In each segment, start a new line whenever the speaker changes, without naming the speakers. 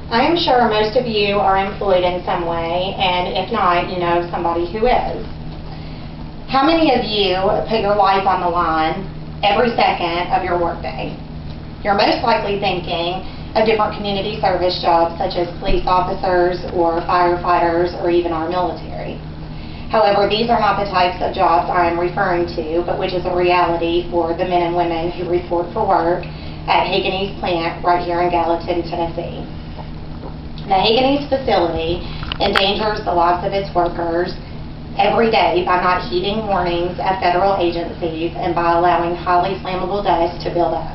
I am sure most of you are employed in some way, and if not, you know somebody who is. How many of you put your life on the line every second of your workday? You're most likely thinking of different community service jobs such as police officers or firefighters or even our military. However, these are not the types of jobs I am referring to, but which is a reality for the men and women who report for work at Hoeganaes plant right here in Gallatin, Tennessee. The Hoeganaes facility endangers the lives of its workers every day by not heeding warnings of federal agencies and by allowing highly flammable dust to build up.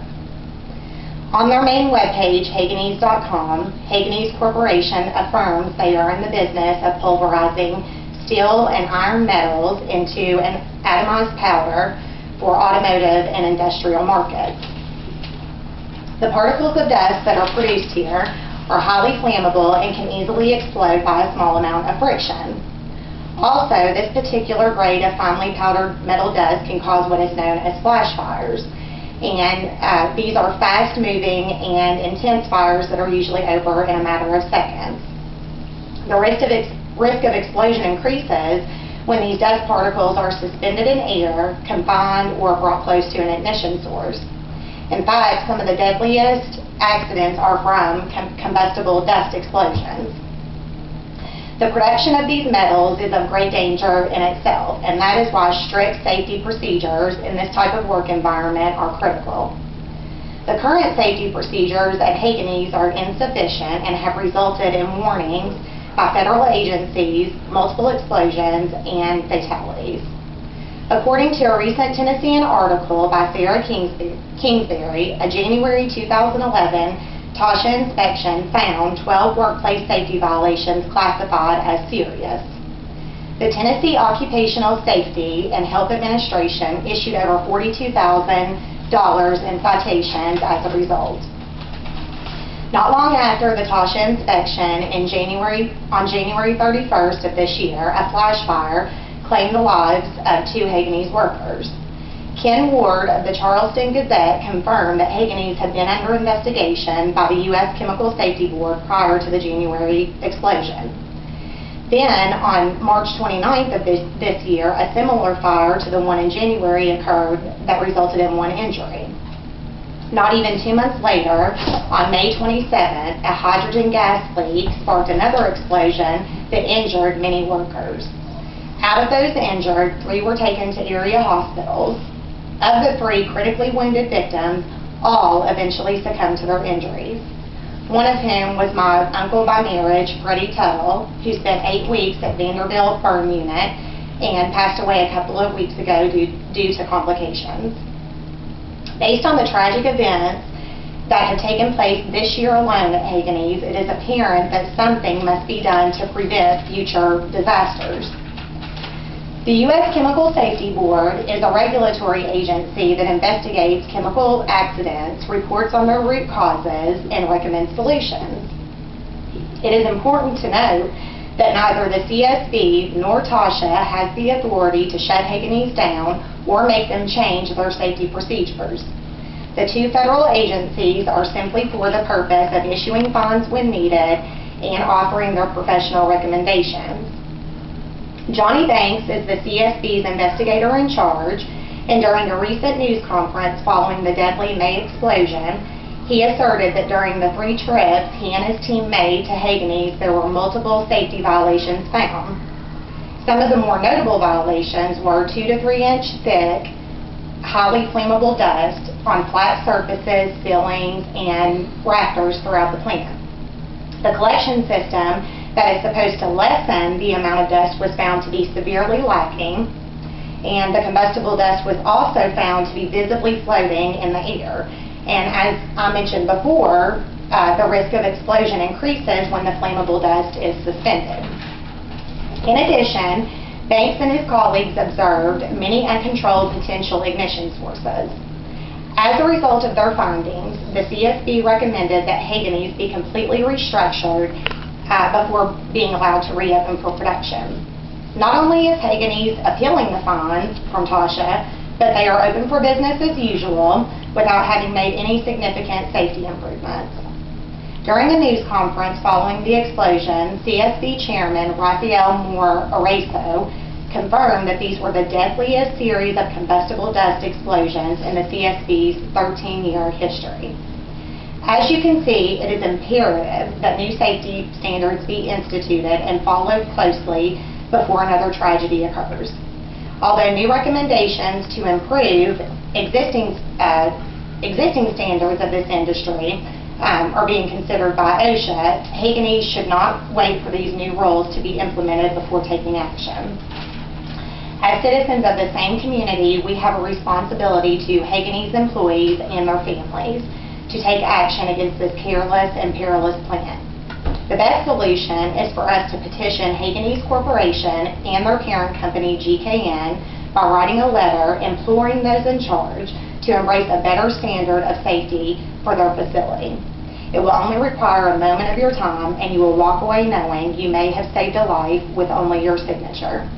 On their main webpage, Hoeganaes.com, Hoeganaes Corporation affirms they are in the business of pulverizing steel and iron metals into an atomized powder for automotive and industrial markets. The particles of dust that are produced here are highly flammable and can easily explode by a small amount of friction. Also, this particular grade of finely powdered metal dust can cause what is known as flash fires. And these are fast-moving and intense fires that are usually over in a matter of seconds. The risk of explosion increases when these dust particles are suspended in air, confined, or brought close to an ignition source. In fact, some of the deadliest accidents are from combustible dust explosions. The production of these metals is of great danger in itself, and that is why strict safety procedures in this type of work environment are critical. The current safety procedures at Hoeganaes are insufficient and have resulted in warnings by federal agencies, multiple explosions, and fatalities. According to a recent Tennessean article by Sarah Kingsbury, a January 2011 TSHA inspection found 12 workplace safety violations classified as serious. The Tennessee Occupational Safety and Health Administration issued over $42,000 in citations as a result. Not long after the TSHA inspection on January 31st of this year, a flash fire claimed the lives of 2 Hoeganaes workers. Ken Ward of the Charleston Gazette confirmed that Hoeganaes had been under investigation by the U.S. Chemical Safety Board prior to the January explosion. Then, on March 29th of this year, a similar fire to the one in January occurred that resulted in 1 injury. Not even 2 months later, on May 27th, a hydrogen gas leak sparked another explosion that injured many workers. Out of those injured, 3 were taken to area hospitals. Of the 3 critically wounded victims, all eventually succumbed to their injuries. One of whom was my uncle by marriage, Freddie Tuttle, who spent 8 weeks at Vanderbilt Burn Unit and passed away a couple of weeks ago due to complications. Based on the tragic events that have taken place this year alone at Hoeganaes, it is apparent that something must be done to prevent future disasters. The U.S. Chemical Safety Board is a regulatory agency that investigates chemical accidents, reports on their root causes, and recommends solutions. It is important to note that neither the CSB nor TSHA has the authority to shut Hoeganaes down or make them change their safety procedures. The 2 federal agencies are simply for the purpose of issuing fines when needed and offering their professional recommendations. Johnny Banks is the CSB's investigator in charge, and during a recent news conference following the deadly May explosion, he asserted that during the 3 trips he and his team made to Hoeganaes, there were multiple safety violations found. Some of the more notable violations were 2 to 3 inch thick, highly flammable dust on flat surfaces, ceilings, and rafters throughout the plant. The collection system that is supposed to lessen the amount of dust was found to be severely lacking, and the combustible dust was also found to be visibly floating in the air. And as I mentioned before, the risk of explosion increases when the flammable dust is suspended. In addition, Banks and his colleagues observed many uncontrolled potential ignition sources. As a result of their findings, the CSB recommended that Hoeganaes be completely restructured before being allowed to reopen for production. Not only is Hoeganaes appealing the fines from TSHA, but they are open for business as usual without having made any significant safety improvements. During a news conference following the explosion, CSB Chairman Raphael Moore Araso confirmed that these were the deadliest series of combustible dust explosions in the CSB's 13-year history. As you can see, it is imperative that new safety standards be instituted and followed closely before another tragedy occurs. Although new recommendations to improve existing standards of this industry are being considered by OSHA, Hoeganaes should not wait for these new rules to be implemented before taking action. As citizens of the same community, we have a responsibility to Hoeganaes employees and their families to take action against this careless and perilous plan. The best solution is for us to petition Hoeganaes Corporation and their parent company, GKN, by writing a letter imploring those in charge to embrace a better standard of safety for their facility. It will only require a moment of your time, and you will walk away knowing you may have saved a life with only your signature.